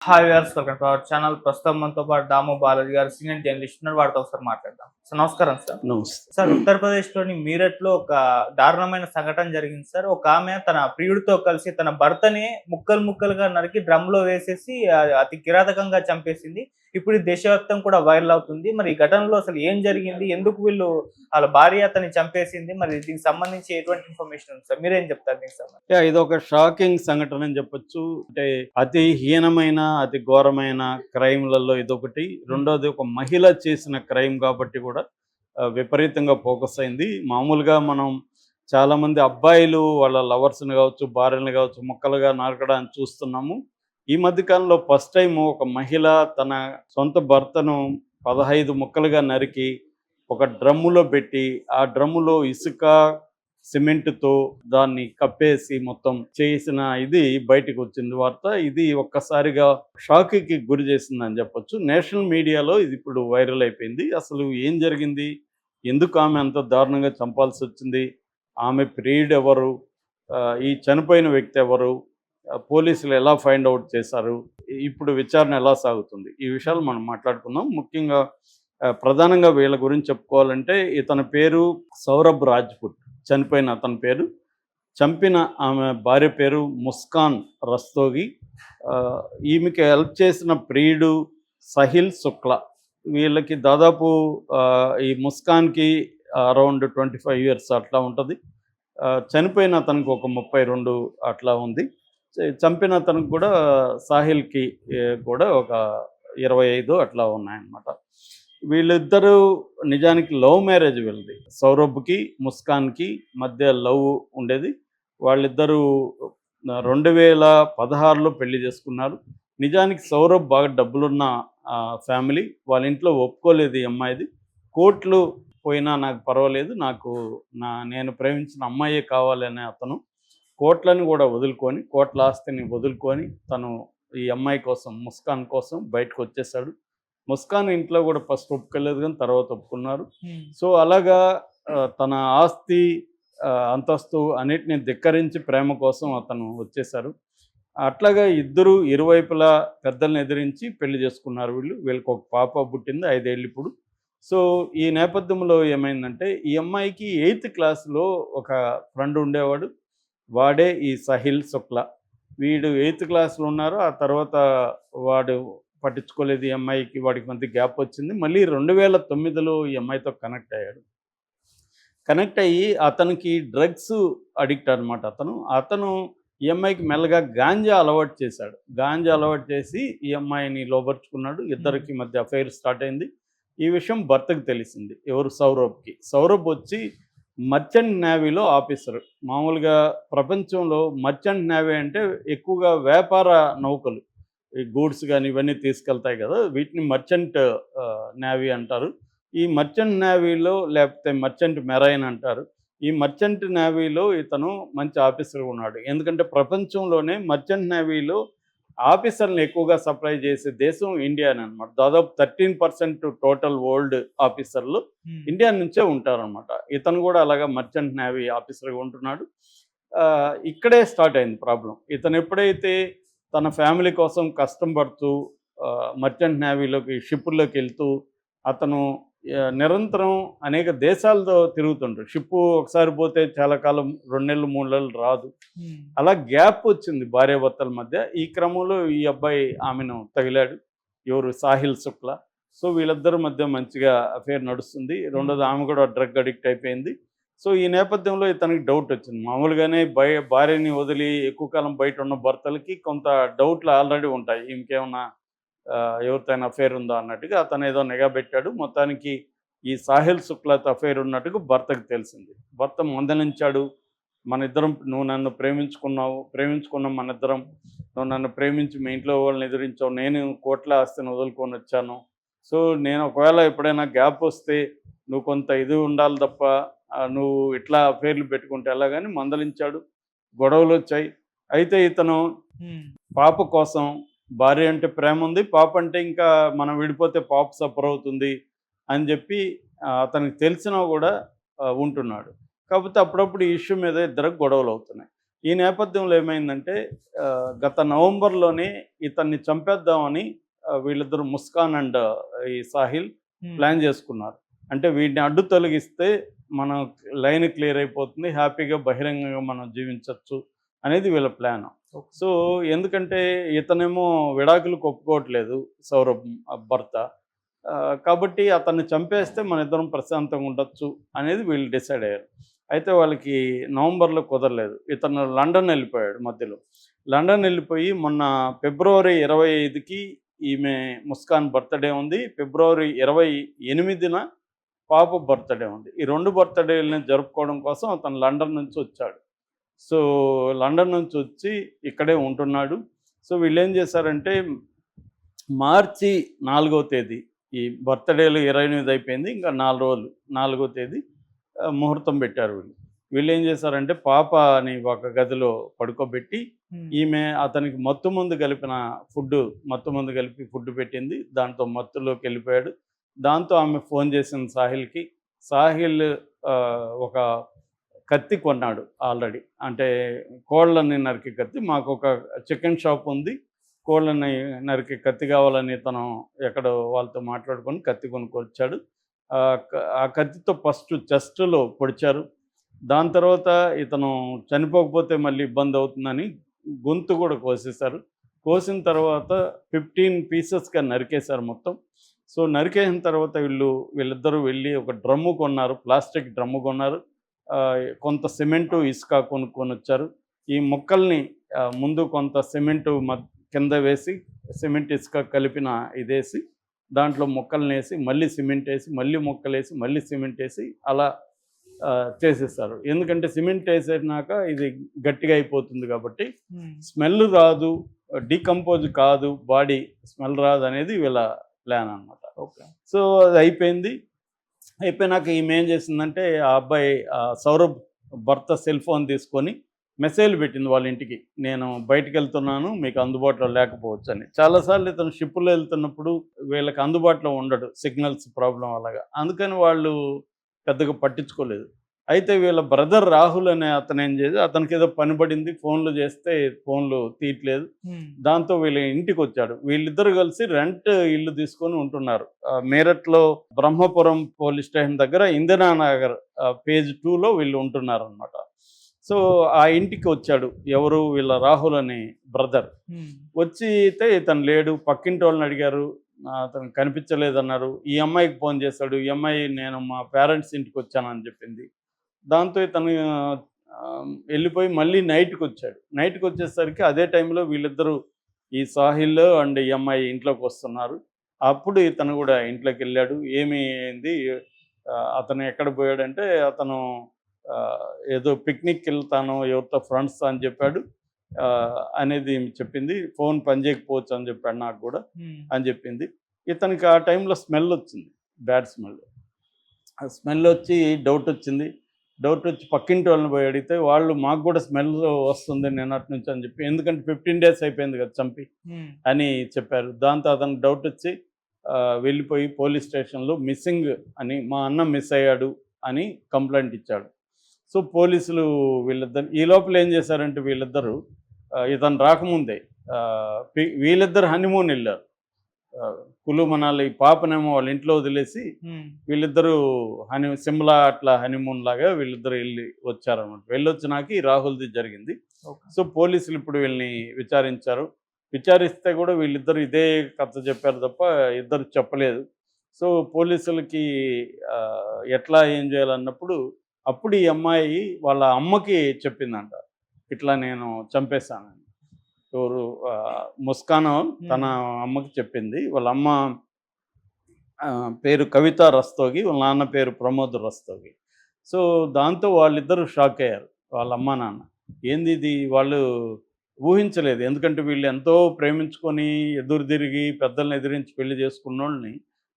Hi viewers, welcome to our channel. ప్రస్తుతం మనతో పాటు దాము బాలాజీ గారు సీనియర్ జర్నలిస్ట్ ఉన్నారు. వారితో ఒకసారి మాట్లాడదాం. సార్ నమస్కారం సార్. నమస్తే. సార్, ఉత్తరప్రదేశ్‌లోని మీరట్‌లో ఒక దారుణమైన సంఘటన జరిగింది సార్. ఒక ఆమె తన ప్రియుడితో కలిసి తన భర్తని ముక్కలు ముక్కలుగా నరికి డ్రమ్‌లో వేసేసి అతి కిరాతకంగా చంపేసింది. ఇప్పుడు ఇది దేశవ్యాప్తంగా కూడా వైరల్ అవుతుంది. మరి ఈ ఘటనలో అసలు ఏం జరిగింది? ఎందుకు వాళ్ళ భార్య అతన్ని చంపేసింది? మరి దీనికి సంబంధించి ఎటువంటి ఇన్ఫర్మేషన్ ఉంది సార్? మీరేం చెప్తారు దీనికి సంబంధించి? ఇదొక షాకింగ్ సంఘటన అని చెప్పొచ్చు. అంటే అతి హీనమైన, అతి ఘోరమైన క్రైమ్‌లలో ఇదొకటి. రెండోది ఒక మహిళ చేసిన క్రైమ్ కాబట్టి కూడా విపరీతంగా ఫోకస్ అయింది. మామూలుగా మనం చాలామంది అబ్బాయిలు వాళ్ళ లవర్స్‌ని కావచ్చు, భార్యలను కావచ్చు ముక్కలుగా నరకడాన్ని చూస్తున్నాము. ఈ మధ్య కాలంలో ఫస్ట్ టైం ఒక మహిళ తన సొంత భర్తను 15 ముక్కలుగా నరికి ఒక డ్రమ్ములో పెట్టి, ఆ డ్రమ్ములో ఇసుక, సిమెంట్‌తో దాన్ని కప్పేసి మొత్తం చేసిన ఇది బయటకు వచ్చింది వార్త. ఇది ఒక్కసారిగా షాక్‌కి గురి చేసిందని చెప్పొచ్చు. నేషనల్ మీడియాలో ఇది ఇప్పుడు వైరల్ అయిపోయింది. అసలు ఏం జరిగింది? ఎందుకు ఆమె అంత దారుణంగా చంపాల్సొచ్చింది? ఆమె ప్రియుడెవరు? ఈ చనిపోయిన వ్యక్తి ఎవరు? పోలీసులు ఎలా ఫైండ్ అవుట్ చేశారు? ఇప్పుడు విచారణ ఎలా సాగుతుంది? ఈ విషయాలు మనం మాట్లాడుకుందాం. ముఖ్యంగా ప్రధానంగా వీళ్ళ గురించి చెప్పుకోవాలంటే ఇతని పేరు సౌరభ్ రాజ్‌పుట్. చనిపోయిన అతని పేరు. చంపిన ఆమె భార్య పేరు ముస్కాన్ రస్తోగి. ఈమెకి హెల్ప్ చేసిన ప్రియుడు సహిల్ శుక్లా. వీళ్ళకి దాదాపు ఈ ముస్కాన్‌కి అరౌండ్ 25 ఇయర్స్ అట్లా ఉంటుంది. చనిపోయిన అతనికి ఒక 32 అట్లా ఉంది. చంపిన అతనికి కూడా సాహిల్‌కి కూడా ఒక 25 అట్లా ఉన్నాయన్నమాట. వీళ్ళిద్దరూ నిజానికి లవ్ మ్యారేజ్ వీళ్ళది. సౌరభ్‌కి, ముస్కాన్‌కి మధ్య లవ్ ఉండేది. వాళ్ళిద్దరూ 2016లో పెళ్లి చేసుకున్నారు. నిజానికి సౌరభ్ బాగా డబ్బులున్న ఫ్యామిలీ. వాళ్ళ ఇంట్లో ఒప్పుకోలేదు ఈ అమ్మాయిది. కోర్టులు పోయినా నాకు పర్వాలేదు, నేను ప్రేమించిన అమ్మాయే కావాలనే అతను కోట్లను కూడా వదులుకొని, కోట్ల ఆస్తిని వదులుకొని తను ఈ అమ్మాయి కోసం, ముస్కాన్ కోసం బయటకు వచ్చేసాడు. ముస్కాన్ ఇంట్లో కూడా ఫస్ట్ ఒప్పుకోలేదు, కానీ తర్వాత ఒప్పుకున్నారు. సో అలాగా తన ఆస్తి, అంతస్తు అన్నిటిని ధిక్కరించి ప్రేమ కోసం అతను వచ్చేశారు. అట్లాగా ఇద్దరు ఇరువైపులా పెద్దల్ని ఎదిరించి పెళ్లి చేసుకున్నారు వీళ్ళకి ఒక పాప పుట్టింది, 5 ఏళ్ళు ఇప్పుడు. సో ఈ నేపథ్యంలో ఏమైందంటే, ఈ అమ్మాయికి 8th క్లాస్లో ఒక ఫ్రెండ్ ఉండేవాడు. వాడే ఈ సహిల్ శుక్లా. వీడు 8th క్లాస్లో ఉన్నారు. ఆ తర్వాత వాడు పట్టించుకోలేదు ఈ అమ్మాయికి, వాడికి మధ్య గ్యాప్ వచ్చింది. మళ్ళీ 2009లో ఈ అమ్మాయితో కనెక్ట్ అయ్యాడు. కనెక్ట్ అయ్యి అతనికి డ్రగ్స్ అడిక్ట్ అనమాట. అతను ఈ అమ్మాయికి మెల్లగా గాంజా అలవాటు చేశాడు. గాంజా అలవాటు చేసి ఈ అమ్మాయిని లోబర్చుకున్నాడు. ఇద్దరికి మధ్య అఫైర్ స్టార్ట్ అయింది. ఈ విషయం భర్తకు తెలిసింది. ఎవరు? సౌరభ్కి. సౌరభ్ వచ్చి మర్చెంట్ నేవీలో ఆఫీసర్. మామూలుగా ప్రపంచంలో మర్చెంట్ నేవీ అంటే ఎక్కువగా వ్యాపార నౌకలు, ఈ గూడ్స్ కానీ ఇవన్నీ తీసుకెళ్తాయి కదా, వీటిని మర్చెంట్ నేవీ అంటారు. ఈ మర్చెంట్ నేవీలో, లేకపోతే మర్చెంట్ మెరైన్ అంటారు, ఈ మర్చెంట్ నేవీలో ఇతను మంచి ఆఫీసర్గా ఉన్నాడు. ఎందుకంటే ప్రపంచంలోనే మర్చెంట్ నేవీలో ఆఫీసర్లను ఎక్కువగా సప్లై చేసే దేశం ఇండియానే అనమాట. దాదాపు 13% టోటల్ వరల్డ్ ఆఫీసర్లు ఇండియా నుంచే ఉంటారనమాట. ఇతను కూడా అలాగా మర్చెంట్ నేవీ ఆఫీసర్గా ఉంటున్నాడు. ఇక్కడే స్టార్ట్ అయింది ప్రాబ్లం. ఇతను ఎప్పుడైతే తన ఫ్యామిలీ కోసం కష్టం పడుతూ మర్చెంట్ నేవీలోకి, షిప్పుల్లోకి వెళ్తూ అతను నిరంతరం అనేక దేశాలతో తిరుగుతుంటాడు. షిప్పు ఒకసారి పోతే చాలా కాలం, 2 నెలలు 3 నెలలు రాదు. అలా గ్యాప్ వచ్చింది భార్యాభర్తల మధ్య. ఈ క్రమంలో ఈ అబ్బాయి ఆమెను తగిలాడు. ఎవరు? సాహిల్ శుక్లా. సో వీళ్ళిద్దరి మధ్య మంచిగా అఫేర్ నడుస్తుంది. రెండోది ఆమె కూడా డ్రగ్ అడిక్ట్ అయిపోయింది. సో ఈ నేపథ్యంలో ఇతనికి డౌట్ వచ్చింది. మామూలుగానే భార్యని వదిలి ఎక్కువ కాలం బయట ఉన్న భర్తలకి కొంత డౌట్లు ఆల్రెడీ ఉంటాయి. ఇంకేమన్నా ఎవరితో అఫేర్ ఉందా అన్నట్టుగా అతను ఏదో నిఘా పెట్టాడు. మొత్తానికి ఈ సాహిల్ శుక్లాతో అఫేర్ ఉన్నట్టుగా భర్తకు తెలిసింది. భర్త మందలించాడు. నువ్వు నన్ను ప్రేమించుకున్నాం మనిద్దరం, నువ్వు నన్ను ప్రేమించి మీ ఇంట్లో వాళ్ళని ఎదిరించావు, నేను కోట్ల ఆస్తిని వదులుకొని వచ్చాను. సో నేను ఒకవేళ ఎప్పుడైనా గ్యాప్ వస్తే నువ్వు కొంత ఇది ఉండాలి తప్ప, నువ్వు ఇట్లా అఫేర్లు పెట్టుకుంటే ఎలాగని మందలించాడు. గొడవలు వచ్చాయి. అయితే ఇతను పాప కోసం, భార్య అంటే ప్రేమ ఉంది, పాప అంటే ఇంకా మనం విడిపోతే పాప సఫర్ అవుతుంది అని చెప్పి అతనికి తెలిసినా కూడా ఉంటున్నాడు. కాకపోతే అప్పుడప్పుడు ఈ ఇష్యూ మీద ఇద్దరికి గొడవలు అవుతున్నాయి. ఈ నేపథ్యంలో ఏమైందంటే గత నవంబర్లోనే ఇతన్ని చంపేద్దామని వీళ్ళిద్దరు ముస్కాన్ అండ్ ఈ సాహిల్ ప్లాన్ చేసుకున్నారు. అంటే వీడిని అడ్డు తొలగిస్తే మనం లైన్ క్లియర్ అయిపోతుంది, హ్యాపీగా బహిరంగంగా మనం జీవించవచ్చు అనేది వీళ్ళ ప్లాన్. సో ఎందుకంటే ఇతనేమో విడాకులకు ఒప్పుకోవట్లేదు సౌరభ్ భర్త, కాబట్టి అతన్ని చంపేస్తే మన ఇద్దరం ప్రశాంతంగా ఉండొచ్చు అనేది వీళ్ళు డిసైడ్ అయ్యారు. అయితే వాళ్ళకి నవంబర్లో కుదరలేదు. ఇతను లండన్ వెళ్ళిపోయాడు మధ్యలో. లండన్ వెళ్ళిపోయి మొన్న ఫిబ్రవరి 25కి ఈమె ముస్కాన్ బర్త్డే ఉంది, ఫిబ్రవరి 28న పాప బర్త్డే ఉంది. ఈ 2 బర్త్డేలని జరుపుకోవడం కోసం అతను లండన్ నుంచి వచ్చాడు. సో లండన్ నుంచి వచ్చి ఇక్కడే ఉంటున్నాడు. సో వీళ్ళు ఏం చేశారంటే మార్చి 4వ తేదీ, ఈ బర్త్డేలు 28 అయిపోయింది, ఇంకా 4 రోజులు, 4వ తేదీ ముహూర్తం పెట్టారు. వీళ్ళు ఏం చేశారంటే పాపని ఒక గదిలో పడుకోబెట్టి ఈమె అతనికి మత్తు మందు కలిపి ఫుడ్ పెట్టింది. దాంతో మత్తులోకి వెళ్ళిపోయాడు. దాంతో ఆమె ఫోన్ చేసింది సాహిల్కి. సాహిల్ ఒక కత్తి కొన్నాడు ఆల్రెడీ, అంటే కోళ్ళని నరికే కత్తి. మాకు ఒక చికెన్ షాప్ ఉంది, కోళ్ళని నరికే కత్తి కావాలని తను ఎక్కడో వాళ్ళతో మాట్లాడుకొని కత్తి కొనుక్కొచ్చాడు. ఆ కత్తితో ఫస్ట్ చెస్ట్లో పొడిచారు. దాని తర్వాత ఇతను చనిపోకపోతే మళ్ళీ ఇబ్బంది అవుతుందని గొంతు కూడా కోసేశారు. కోసిన తర్వాత 15 పీసెస్గా నరికేశారు మొత్తం. సో నరికేసిన తర్వాత వీళ్ళిద్దరూ వెళ్ళి ఒక డ్రమ్ము కొన్నారు, ప్లాస్టిక్ డ్రమ్ము కొన్నారు. కొంత సిమెంటు, ఇసుక కొనుక్కొని వచ్చారు. ఈ మొక్కల్ని ముందు కొంత సిమెంటు కింద వేసి, సిమెంట్ ఇసుక కలిపిన ఇదేసి దాంట్లో మొక్కల్ని వేసి, మళ్ళీ సిమెంట్ వేసి, మళ్ళీ మొక్కలేసి, మళ్ళీ సిమెంట్ వేసి అలా చేసేస్తారు. ఎందుకంటే సిమెంట్ వేసేసినాక ఇది గట్టిగా అయిపోతుంది కాబట్టి స్మెల్ రాదు, డీకంపోజ్ కాదు, బాడీ స్మెల్ రాదు అనేది వీళ్ళ ప్లాన్ అనమాట. ఓకే. సో అది అయిపోయినాక ఈమె ఏం చేసిందంటే ఆ అబ్బాయి సౌరభ్ భర్త సెల్ ఫోన్ తీసుకొని మెసేజ్ పెట్టింది వాళ్ళ ఇంటికి, నేను బయటికి వెళ్తున్నాను, మీకు అందుబాటులో లేకపోవచ్చు అని. చాలాసార్లు ఇతను షిప్పులో వెళ్తున్నప్పుడు వీళ్ళకి అందుబాటులో ఉండడు, సిగ్నల్స్ ప్రాబ్లం అలాగా, అందుకని వాళ్ళు పెద్దగా పట్టించుకోలేదు. అయితే వీళ్ళ బ్రదర్ రాహుల్ అనే అతను ఏం చేసి, అతనికి ఏదో పని పడింది, ఫోన్లు చేస్తే ఫోన్లు తీయట్లేదు. దాంతో వీళ్ళ ఇంటికి వచ్చాడు. వీళ్ళిద్దరు కలిసి రెంట్ ఇల్లు తీసుకొని ఉంటున్నారు మీరట్లో బ్రహ్మపురం పోలీస్ స్టేషన్ దగ్గర ఇందిరానగర్ పేజ్ 2లో వీళ్ళు ఉంటున్నారు అనమాట. సో ఆ ఇంటికి వచ్చాడు ఎవరు, వీళ్ళ రాహుల్ అనే బ్రదర్. వచ్చి అయితే ఇతను లేడు. పక్కింటి వాళ్ళని అడిగారు, అతను కనిపించలేదన్నారు. ఈ అమ్మాయికి ఫోన్ చేశాడు. ఈ అమ్మాయి నేను మా పేరెంట్స్ ఇంటికి వచ్చానని చెప్పింది. దాంతో ఇతను వెళ్ళిపోయి మళ్ళీ నైట్కి వచ్చాడు. నైట్కి వచ్చేసరికి అదే టైంలో వీళ్ళిద్దరూ, ఈ సాహిల్ అండ్ ఈ అమ్మాయి ఇంట్లోకి వస్తున్నారు. అప్పుడు ఇతను కూడా ఇంట్లోకి వెళ్ళాడు. ఏమి అయింది, అతను ఎక్కడ పోయాడంటే అతను ఏదో పిక్నిక్కి వెళ్తాను ఎవరితో ఫ్రెండ్స్ అని చెప్పాడు అనేది చెప్పింది. ఫోన్ పనిచేయకపోవచ్చు అని చెప్పాడు నాకు కూడా అని చెప్పింది. ఇతనికి ఆ టైంలో స్మెల్ వచ్చింది, బ్యాడ్ స్మెల్. ఆ స్మెల్ వచ్చి డౌట్ వచ్చి పక్కింటి వాళ్ళని పోయి అడిగితే వాళ్ళు మాకు కూడా స్మెల్ వస్తుంది నిన్నటి నుంచి అని చెప్పి, ఎందుకంటే 15 days అయిపోయింది కదా చంపి అని చెప్పారు. దాంతో అతనికి డౌట్ వచ్చి వెళ్ళిపోయి పోలీస్ స్టేషన్లో మిస్సింగ్ అని, మా అన్న మిస్ అయ్యాడు అని కంప్లైంట్ ఇచ్చాడు. సో పోలీసులు వీళ్ళిద్దరు ఈ లోపల ఏం చేశారంటే వీళ్ళిద్దరూ ఇతను రాకముందే వీళ్ళిద్దరు హనీమూన్ వెళ్ళారు కులు మనాలి. పాపనేమో వాళ్ళ ఇంట్లో వదిలేసి వీళ్ళిద్దరూ సిమ్లా అట్లా హనీమూన్ లాగా వీళ్ళిద్దరు వెళ్ళి వచ్చారనమాట. వెళ్ళొచ్చినాక ఈ రాహుల్ది జరిగింది. సో పోలీసులు ఇప్పుడు వీళ్ళని విచారిస్తే కూడా వీళ్ళిద్దరు ఇదే కథ చెప్పారు తప్ప ఇద్దరు చెప్పలేదు. సో పోలీసులకి ఎట్లా ఏం చేయాలన్నప్పుడు అప్పుడు ఈ అమ్మాయి వాళ్ళ అమ్మకి చెప్పిందంట, ఇట్లా నేను చంపేశానని. ఎవరు, ముస్కాన్ తన అమ్మకి చెప్పింది. వాళ్ళ అమ్మ పేరు కవిత రస్తోగి, వాళ్ళ నాన్న పేరు ప్రమోద్ రస్తోగి. సో దాంతో వాళ్ళిద్దరూ షాక్ అయ్యారు, వాళ్ళ అమ్మ నాన్న. ఏంది ఇది, వాళ్ళు ఊహించలేదు. ఎందుకంటే వీళ్ళు ఎంతో ప్రేమించుకొని ఎదురు తిరిగి పెద్దల్ని ఎదిరించి పెళ్లి చేసుకున్న వాళ్ళని